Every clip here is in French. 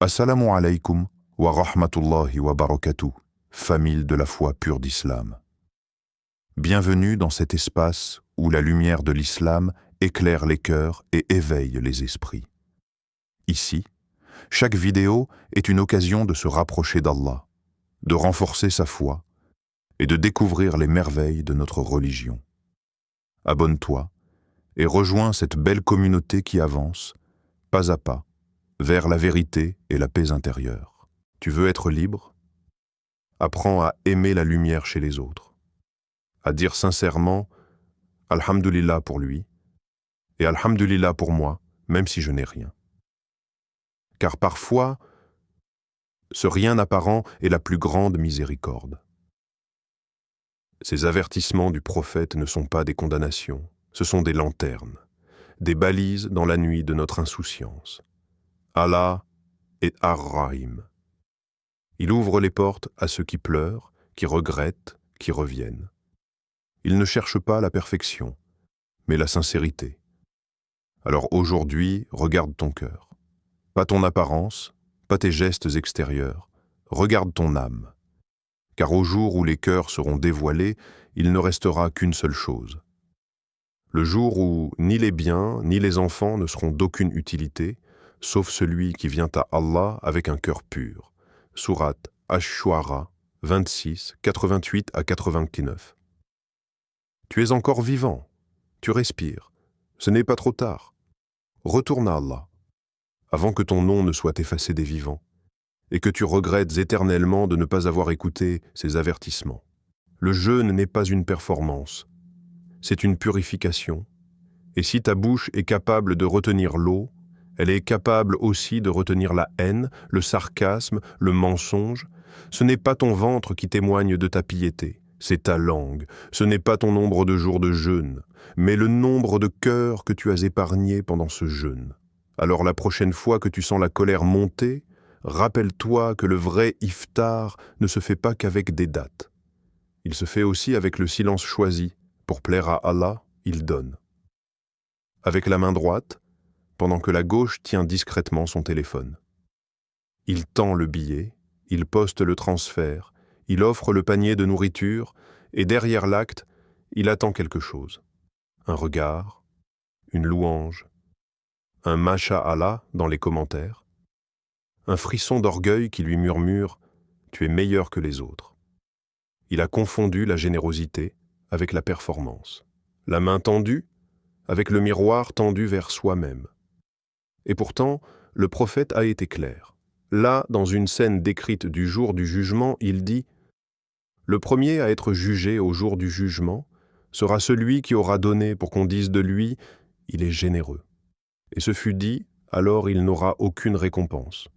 Assalamu alaikum wa rahmatullahi wa barakatuh, famille de la foi pure d'islam. Bienvenue dans cet espace où la lumière de l'islam éclaire les cœurs et éveille les esprits. Ici, chaque vidéo est une occasion de se rapprocher d'Allah, de renforcer sa foi et de découvrir les merveilles de notre religion. Abonne-toi et rejoins cette belle communauté qui avance, pas à pas, vers la vérité et la paix intérieure. Tu veux être libre? Apprends à aimer la lumière chez les autres, à dire sincèrement « Alhamdulillah pour lui » et « Alhamdulillah pour moi » même si je n'ai rien. Car parfois, ce rien apparent est la plus grande miséricorde. Ces avertissements du prophète ne sont pas des condamnations, ce sont des lanternes, des balises dans la nuit de notre insouciance. Allah est Ar-Rahim. Il ouvre les portes à ceux qui pleurent, qui regrettent, qui reviennent. Il ne cherche pas la perfection, mais la sincérité. Alors aujourd'hui, regarde ton cœur. Pas ton apparence, pas tes gestes extérieurs. Regarde ton âme. Car au jour où les cœurs seront dévoilés, il ne restera qu'une seule chose. Le jour où ni les biens, ni les enfants ne seront d'aucune utilité, sauf celui qui vient à Allah avec un cœur pur. Sourate Ash-Shu'ara 26, 88 à 89. Tu es encore vivant, tu respires, ce n'est pas trop tard. Retourne à Allah, avant que ton nom ne soit effacé des vivants, et que tu regrettes éternellement de ne pas avoir écouté ses avertissements. Le jeûne n'est pas une performance, c'est une purification, et si ta bouche est capable de retenir l'eau, elle est capable aussi de retenir la haine, le sarcasme, le mensonge. Ce n'est pas ton ventre qui témoigne de ta piété, c'est ta langue. Ce n'est pas ton nombre de jours de jeûne, mais le nombre de cœurs que tu as épargnés pendant ce jeûne. Alors la prochaine fois que tu sens la colère monter, rappelle-toi que le vrai iftar ne se fait pas qu'avec des dates. Il se fait aussi avec le silence choisi. Pour plaire à Allah, il donne. Avec la main droite, pendant que la gauche tient discrètement son téléphone. Il tend le billet, il poste le transfert, il offre le panier de nourriture, et derrière l'acte, il attend quelque chose. Un regard, une louange, un Masha'Allah dans les commentaires, un frisson d'orgueil qui lui murmure « Tu es meilleur que les autres ». Il a confondu la générosité avec la performance. La main tendue avec le miroir tendu vers soi-même. Et pourtant, le prophète a été clair. Là, dans une scène décrite du jour du jugement, il dit « Le premier à être jugé au jour du jugement sera celui qui aura donné pour qu'on dise de lui « Il est généreux ». Et ce fut dit, alors il n'aura aucune récompense.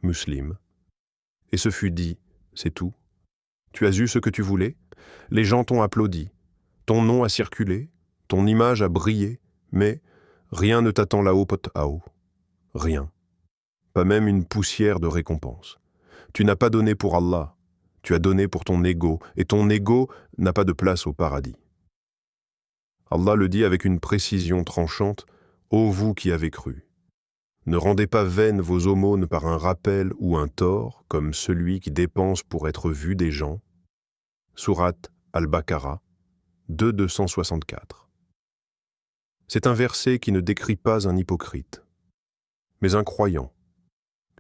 Muslim. Et ce fut dit, c'est tout. Tu as eu ce que tu voulais, les gens t'ont applaudi, ton nom a circulé, ton image a brillé, mais rien ne t'attend là-haut pot-à-haut. Rien. Pas même une poussière de récompense. Tu n'as pas donné pour Allah, tu as donné pour ton ego, et ton ego n'a pas de place au paradis. Allah le dit avec une précision tranchante, « Ô vous qui avez cru, ne rendez pas vaines vos aumônes par un rappel ou un tort, comme celui qui dépense pour être vu des gens. » Sourate Al-Baqarah 264. C'est un verset qui ne décrit pas un hypocrite, mais un croyant,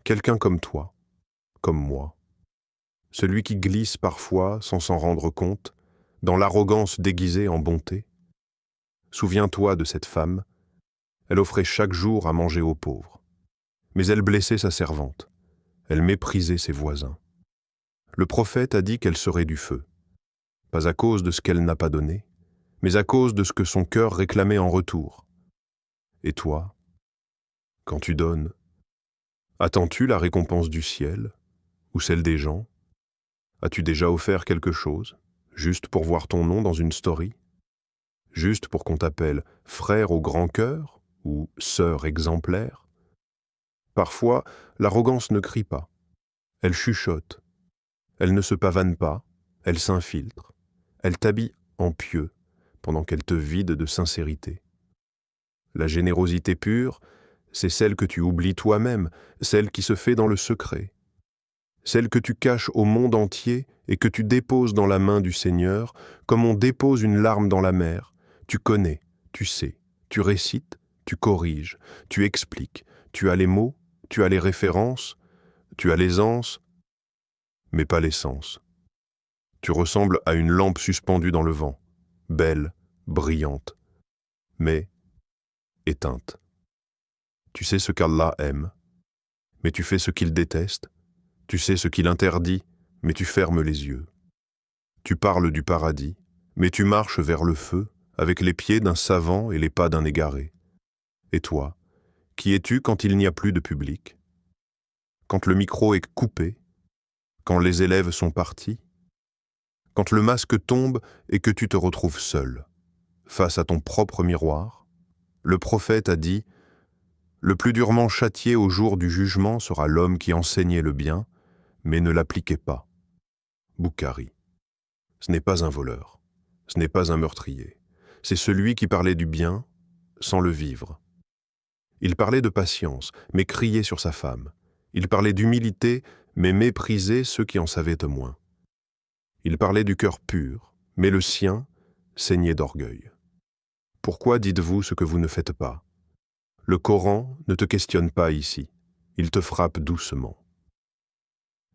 quelqu'un comme toi, comme moi, celui qui glisse parfois sans s'en rendre compte, dans l'arrogance déguisée en bonté. Souviens-toi de cette femme, elle offrait chaque jour à manger aux pauvres, mais elle blessait sa servante, elle méprisait ses voisins. Le prophète a dit qu'elle serait du feu, pas à cause de ce qu'elle n'a pas donné, mais à cause de ce que son cœur réclamait en retour. Et toi, quand tu donnes, attends-tu la récompense du ciel ou celle des gens? As-tu déjà offert quelque chose, juste pour voir ton nom dans une story? Juste pour qu'on t'appelle frère au grand cœur ou sœur exemplaire? Parfois, l'arrogance ne crie pas, elle chuchote, elle ne se pavane pas, elle s'infiltre, elle t'habille en pieux pendant qu'elle te vide de sincérité. La générosité pure, c'est celle que tu oublies toi-même, celle qui se fait dans le secret, celle que tu caches au monde entier et que tu déposes dans la main du Seigneur, comme on dépose une larme dans la mer. Tu connais, tu sais, tu récites, tu corriges, tu expliques, tu as les mots, tu as les références, tu as l'aisance, mais pas l'essence. Tu ressembles à une lampe suspendue dans le vent, belle, brillante, mais éteinte. Tu sais ce qu'Allah aime, mais tu fais ce qu'il déteste. Tu sais ce qu'il interdit, mais tu fermes les yeux. Tu parles du paradis, mais tu marches vers le feu avec les pieds d'un savant et les pas d'un égaré. Et toi, qui es-tu quand il n'y a plus de public? Quand le micro est coupé? Quand les élèves sont partis? Quand le masque tombe et que tu te retrouves seul, face à ton propre miroir? Le prophète a dit « Le plus durement châtié au jour du jugement sera l'homme qui enseignait le bien, mais ne l'appliquait pas. » Boukhari. Ce n'est pas un voleur, ce n'est pas un meurtrier, c'est celui qui parlait du bien sans le vivre. Il parlait de patience, mais criait sur sa femme. Il parlait d'humilité, mais méprisait ceux qui en savaient au moins. Il parlait du cœur pur, mais le sien saignait d'orgueil. Pourquoi dites-vous ce que vous ne faites pas? Le Coran ne te questionne pas ici, il te frappe doucement.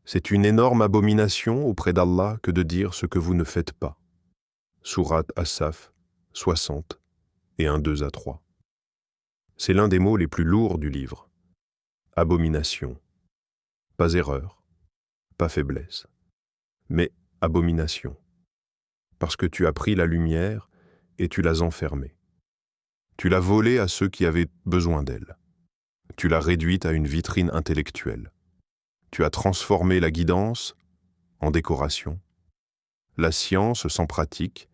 C'est une énorme abomination auprès d'Allah que de dire ce que vous ne faites pas. Sourate As-Saf, 60 et 1-2 à 3. C'est l'un des mots les plus lourds du livre. Abomination. Pas erreur, pas faiblesse, mais abomination. Parce que tu as pris la lumière et tu l'as enfermée. Tu l'as volée à ceux qui avaient besoin d'elle. Tu l'as réduite à une vitrine intellectuelle. Tu as transformé la guidance en décoration. La science sans pratique,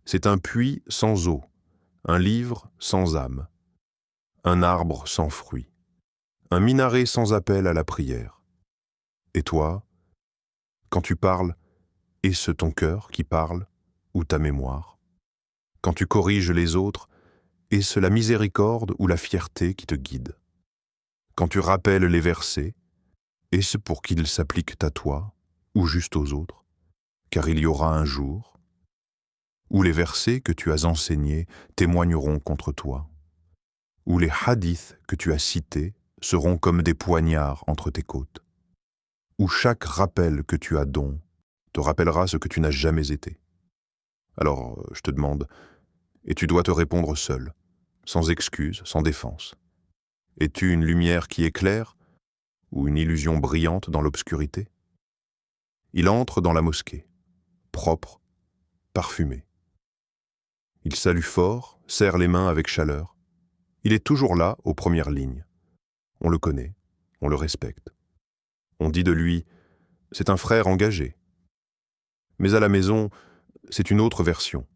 c'est un puits sans eau, un livre sans âme, un arbre sans fruit, un minaret sans appel à la prière. Et toi, quand tu parles, est-ce ton cœur qui parle ou ta mémoire? Quand tu corriges les autres, est-ce la miséricorde ou la fierté qui te guide? Quand tu rappelles les versets, est-ce pour qu'ils s'appliquent à toi ou juste aux autres? Car il y aura un jour où les versets que tu as enseignés témoigneront contre toi, où les hadiths que tu as cités seront comme des poignards entre tes côtes, où chaque rappel que tu as don te rappellera ce que tu n'as jamais été. Alors, je te demande, et tu dois te répondre seul, sans excuse, sans défense. Es-tu une lumière qui éclaire ou une illusion brillante dans l'obscurité? Il entre dans la mosquée, propre, parfumé. Il salue fort, serre les mains avec chaleur. Il est toujours là, aux premières lignes. On le connaît, on le respecte. On dit de lui, c'est un frère engagé. Mais à la maison, c'est une autre version.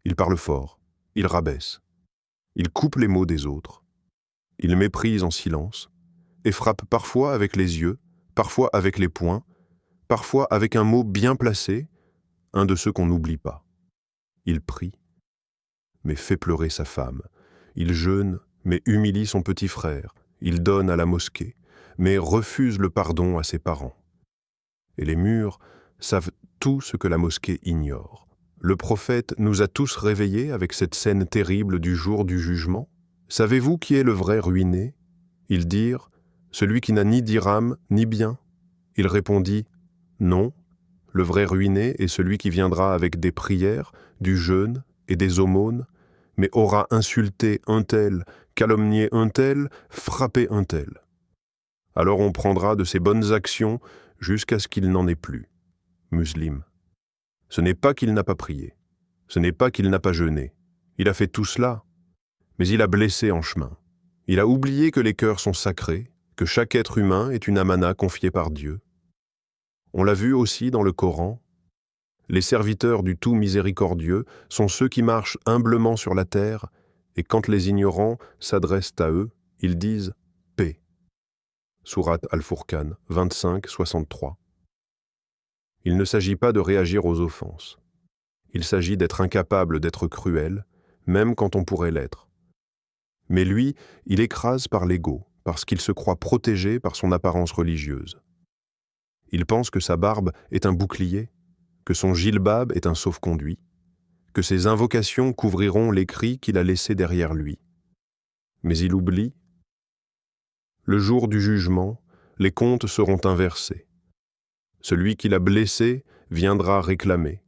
Il parle fort, il rabaisse. Il coupe les mots des autres. Il méprise en silence et frappe parfois avec les yeux, parfois avec les poings, parfois avec un mot bien placé, un de ceux qu'on n'oublie pas. Il prie, mais fait pleurer sa femme. Il jeûne, mais humilie son petit frère. Il donne à la mosquée, mais refuse le pardon à ses parents. Et les murs savent tout ce que la mosquée ignore. Le prophète nous a tous réveillés avec cette scène terrible du jour du jugement. Savez-vous qui est le vrai ruiné? Ils dirent, celui qui n'a ni dirham ni bien. Il répondit, non, le vrai ruiné est celui qui viendra avec des prières, du jeûne et des aumônes, mais aura insulté un tel, calomnié un tel, frappé un tel. Alors on prendra de ses bonnes actions jusqu'à ce qu'il n'en ait plus. Muslim. Ce n'est pas qu'il n'a pas prié, ce n'est pas qu'il n'a pas jeûné. Il a fait tout cela, mais il a blessé en chemin. Il a oublié que les cœurs sont sacrés, que chaque être humain est une amana confiée par Dieu. On l'a vu aussi dans le Coran. Les serviteurs du tout miséricordieux sont ceux qui marchent humblement sur la terre, et quand les ignorants s'adressent à eux, ils disent « paix ». Sourate Al-Furqan, 25-63. Il ne s'agit pas de réagir aux offenses. Il s'agit d'être incapable d'être cruel, même quand on pourrait l'être. Mais lui, il écrase par l'ego, parce qu'il se croit protégé par son apparence religieuse. Il pense que sa barbe est un bouclier, que son gilbab est un sauf-conduit, que ses invocations couvriront les cris qu'il a laissés derrière lui. Mais il oublie. Le jour du jugement, les comptes seront inversés. Celui qui l'a blessé viendra réclamer.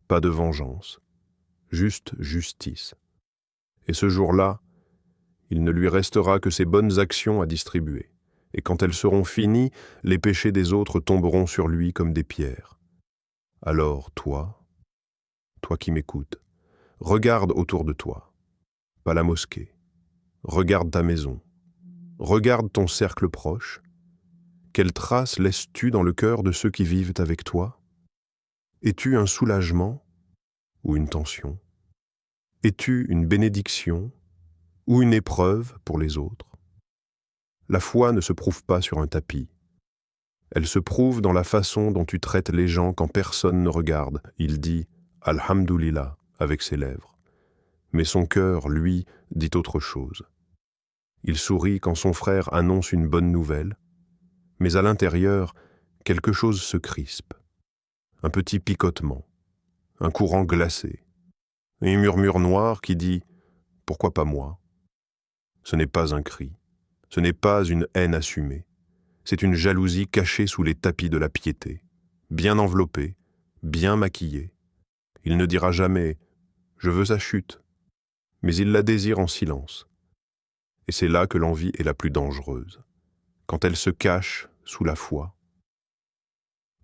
Pas de vengeance, juste justice. Et ce jour-là, il ne lui restera que ses bonnes actions à distribuer. Et quand elles seront finies, les péchés des autres tomberont sur lui comme des pierres. Alors toi qui m'écoutes, regarde autour de toi, pas la mosquée. Regarde ta maison. Regarde ton cercle proche. Quelles traces laisses-tu dans le cœur de ceux qui vivent avec toi? Es-tu un soulagement ou une tension? Es-tu une bénédiction ou une épreuve pour les autres? La foi ne se prouve pas sur un tapis. Elle se prouve dans la façon dont tu traites les gens quand personne ne regarde. Il dit « Alhamdulillah » avec ses lèvres. Mais son cœur, lui, dit autre chose. Il sourit quand son frère annonce une bonne nouvelle, mais à l'intérieur, quelque chose se crispe. Un petit picotement, un courant glacé, et un murmure noir qui dit « Pourquoi pas moi ?» Ce n'est pas un cri, ce n'est pas une haine assumée, c'est une jalousie cachée sous les tapis de la piété, bien enveloppée, bien maquillée. Il ne dira jamais « Je veux sa chute », mais il la désire en silence. Et c'est là que l'envie est la plus dangereuse, quand elle se cache sous la foi,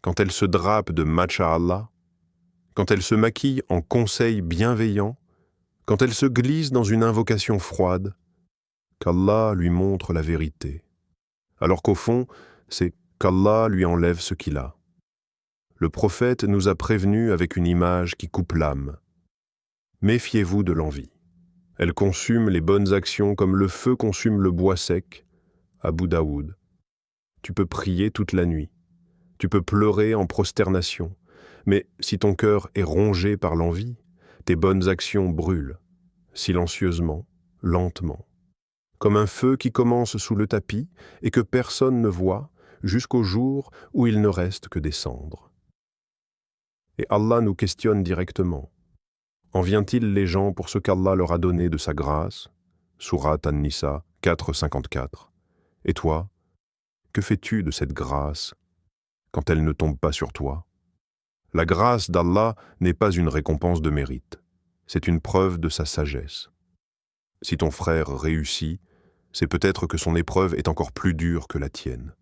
quand elle se drape de Masha'Allah, quand elle se maquille en conseil bienveillant, quand elle se glisse dans une invocation froide, qu'Allah lui montre la vérité, alors qu'au fond, c'est qu'Allah lui enlève ce qu'il a. Le prophète nous a prévenus avec une image qui coupe l'âme. Méfiez-vous de l'envie. Elle consume les bonnes actions comme le feu consume le bois sec. Abu Daoud. Tu peux prier toute la nuit. Tu peux pleurer en prosternation. Mais si ton cœur est rongé par l'envie, tes bonnes actions brûlent, silencieusement, lentement, comme un feu qui commence sous le tapis et que personne ne voit jusqu'au jour où il ne reste que des cendres. Et Allah nous questionne directement. En vient-il les gens pour ce qu'Allah leur a donné de sa grâce? Sourate An-Nisa 4,54. Et toi, que fais-tu de cette grâce quand elle ne tombe pas sur toi? La grâce d'Allah n'est pas une récompense de mérite, c'est une preuve de sa sagesse. Si ton frère réussit, c'est peut-être que son épreuve est encore plus dure que la tienne.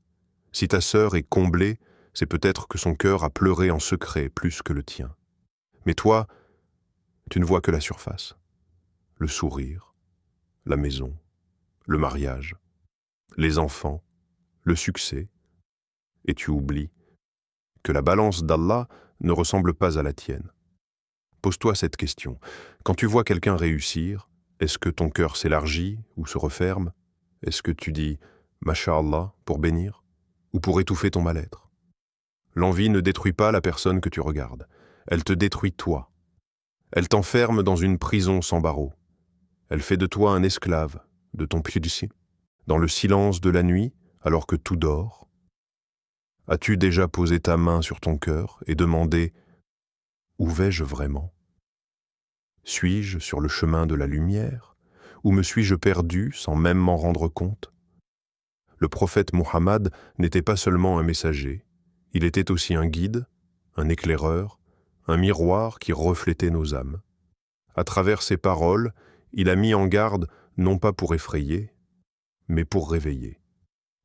Si ta sœur est comblée, c'est peut-être que son cœur a pleuré en secret plus que le tien. Mais toi, tu ne vois que la surface, le sourire, la maison, le mariage, les enfants, le succès, et tu oublies que la balance d'Allah ne ressemble pas à la tienne. Pose-toi cette question. Quand tu vois quelqu'un réussir, est-ce que ton cœur s'élargit ou se referme? Est-ce que tu dis « Masha'Allah » pour bénir ou pour étouffer ton mal-être? L'envie ne détruit pas la personne que tu regardes. Elle te détruit toi. Elle t'enferme dans une prison sans barreaux. Elle fait de toi un esclave, de ton pudicien. Dans le silence de la nuit, alors que tout dort, as-tu déjà posé ta main sur ton cœur et demandé « Où vais-je vraiment? Suis-je sur le chemin de la lumière ou me suis-je perdu sans même m'en rendre compte ?» Le prophète Muhammad n'était pas seulement un messager, il était aussi un guide, un éclaireur, un miroir qui reflétait nos âmes. À travers ses paroles, il a mis en garde non pas pour effrayer, mais pour réveiller.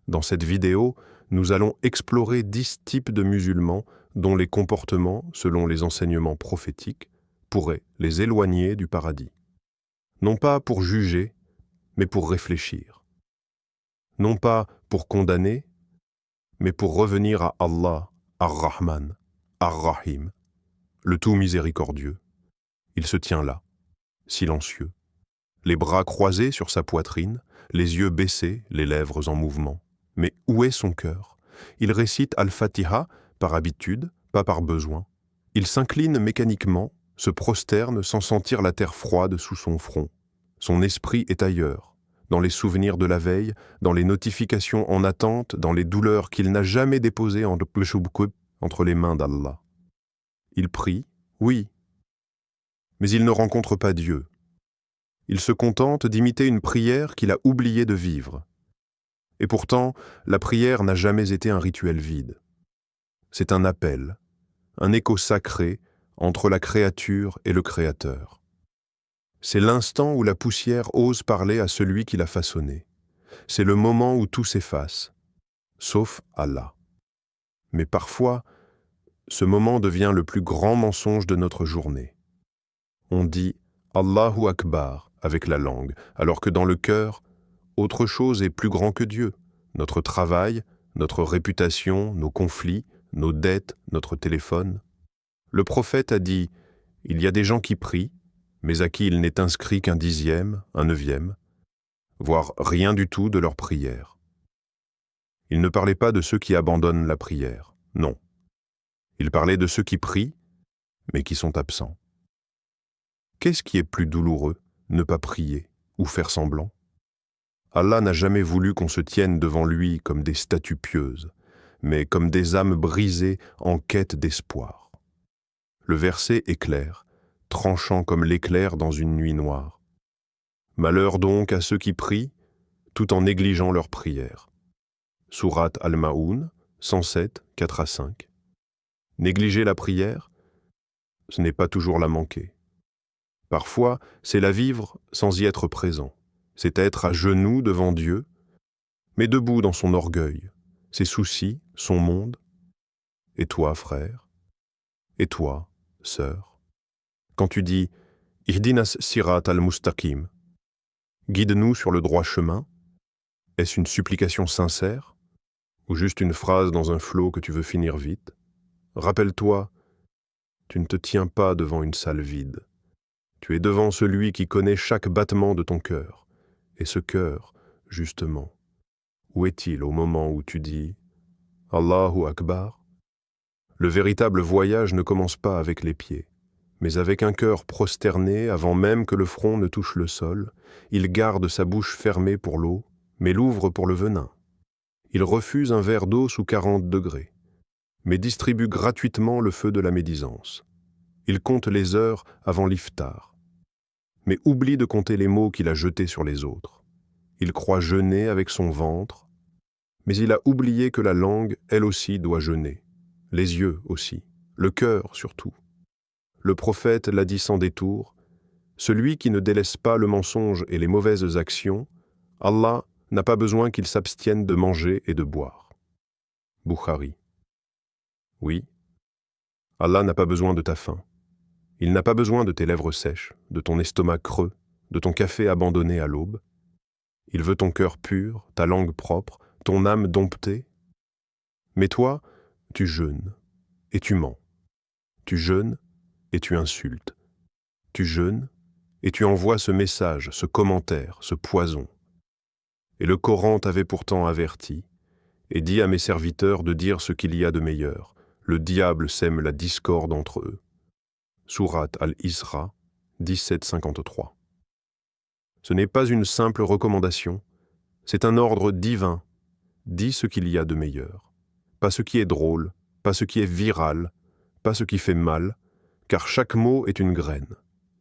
Dans cette vidéo, nous allons explorer 10 types de musulmans dont les comportements, selon les enseignements prophétiques, pourraient les éloigner du paradis. Non pas pour juger, mais pour réfléchir. Non pas pour condamner, mais pour revenir à Allah, Ar-Rahman, Ar-Rahim, le tout miséricordieux. Il se tient là, silencieux, les bras croisés sur sa poitrine, les yeux baissés, les lèvres en mouvement. Mais où est son cœur? Il récite Al-Fatiha par habitude, pas par besoin. Il s'incline mécaniquement, se prosterne sans sentir la terre froide sous son front. Son esprit est ailleurs, dans les souvenirs de la veille, dans les notifications en attente, dans les douleurs qu'il n'a jamais déposées entre les mains d'Allah. Il prie, oui, mais il ne rencontre pas Dieu. Il se contente d'imiter une prière qu'il a oublié de vivre. Et pourtant, la prière n'a jamais été un rituel vide. C'est un appel, un écho sacré entre la créature et le Créateur. C'est l'instant où la poussière ose parler à celui qui l'a façonnée. C'est le moment où tout s'efface, sauf Allah. Mais parfois, ce moment devient le plus grand mensonge de notre journée. On dit « Allahu Akbar » avec la langue, alors que dans le cœur, autre chose est plus grand que Dieu. Notre travail, notre réputation, nos conflits, nos dettes, notre téléphone. Le prophète a dit « Il y a des gens qui prient, mais à qui il n'est inscrit qu'un 10e, un 9e, voire rien du tout de leur prière. » Il ne parlait pas de ceux qui abandonnent la prière, non. Il parlait de ceux qui prient, mais qui sont absents. Qu'est-ce qui est plus douloureux, ne pas prier ou faire semblant? Allah n'a jamais voulu qu'on se tienne devant lui comme des statues pieuses, mais comme des âmes brisées en quête d'espoir. Le verset est clair, tranchant comme l'éclair dans une nuit noire. Malheur donc à ceux qui prient, tout en négligeant leur prière. Sourate Al-Ma'oun, 107, 4-5. Négliger la prière, ce n'est pas toujours la manquer. Parfois, c'est la vivre sans y être présent. C'est être à genoux devant Dieu, mais debout dans son orgueil, ses soucis, son monde. Et toi, frère? Et toi, sœur? Quand tu dis « Ihdinas sirat al-mustaqim » guide-nous sur le droit chemin, est-ce une supplication sincère ou juste une phrase dans un flot que tu veux finir vite? Rappelle-toi, tu ne te tiens pas devant une salle vide. Tu es devant celui qui connaît chaque battement de ton cœur. Et ce cœur, justement, où est-il au moment où tu dis « Allahu Akbar » ? Le véritable voyage ne commence pas avec les pieds, mais avec un cœur prosterné avant même que le front ne touche le sol. Il garde sa bouche fermée pour l'eau, mais l'ouvre pour le venin. Il refuse un verre d'eau sous 40 degrés, mais distribue gratuitement le feu de la médisance. Il compte les heures avant l'iftar, mais oublie de compter les mots qu'il a jetés sur les autres. Il croit jeûner avec son ventre, mais il a oublié que la langue, elle aussi, doit jeûner, les yeux aussi, le cœur surtout. Le prophète l'a dit sans détour, celui qui ne délaisse pas le mensonge et les mauvaises actions, Allah n'a pas besoin qu'il s'abstienne de manger et de boire. Bukhari. Oui, Allah n'a pas besoin de ta faim. Il n'a pas besoin de tes lèvres sèches, de ton estomac creux, de ton café abandonné à l'aube. Il veut ton cœur pur, ta langue propre, ton âme domptée. Mais toi, tu jeûnes et tu mens. Tu jeûnes et tu insultes. Tu jeûnes et tu envoies ce message, ce commentaire, ce poison. Et le Coran t'avait pourtant averti et dit à mes serviteurs de dire ce qu'il y a de meilleur. Le diable sème la discorde entre eux. Sourate Al-Isra, 17-53. Ce n'est pas une simple recommandation, c'est un ordre divin. Dis ce qu'il y a de meilleur. Pas ce qui est drôle, pas ce qui est viral, pas ce qui fait mal, car chaque mot est une graine,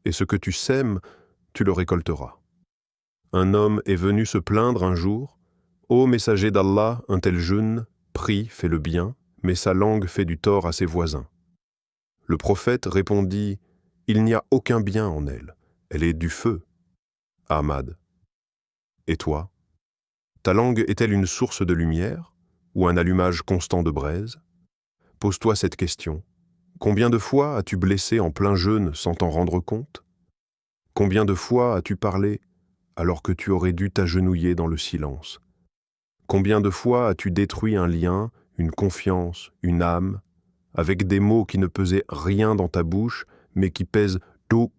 et ce que tu sèmes, tu le récolteras. Un homme est venu se plaindre un jour, « Ô messager d'Allah, un tel jeûne, prie, fait le bien, mais sa langue fait du tort à ses voisins. » Le prophète répondit « Il n'y a aucun bien en elle, elle est du feu. » Ahmad. Et toi? Ta langue est-elle une source de lumière ou un allumage constant de braise? Pose-toi cette question. Combien de fois as-tu blessé en plein jeûne sans t'en rendre compte? Combien de fois as-tu parlé alors que tu aurais dû t'agenouiller dans le silence? Combien de fois as-tu détruit un lien, une confiance, une âme, avec des mots qui ne pesaient rien dans ta bouche, mais qui pèsent tout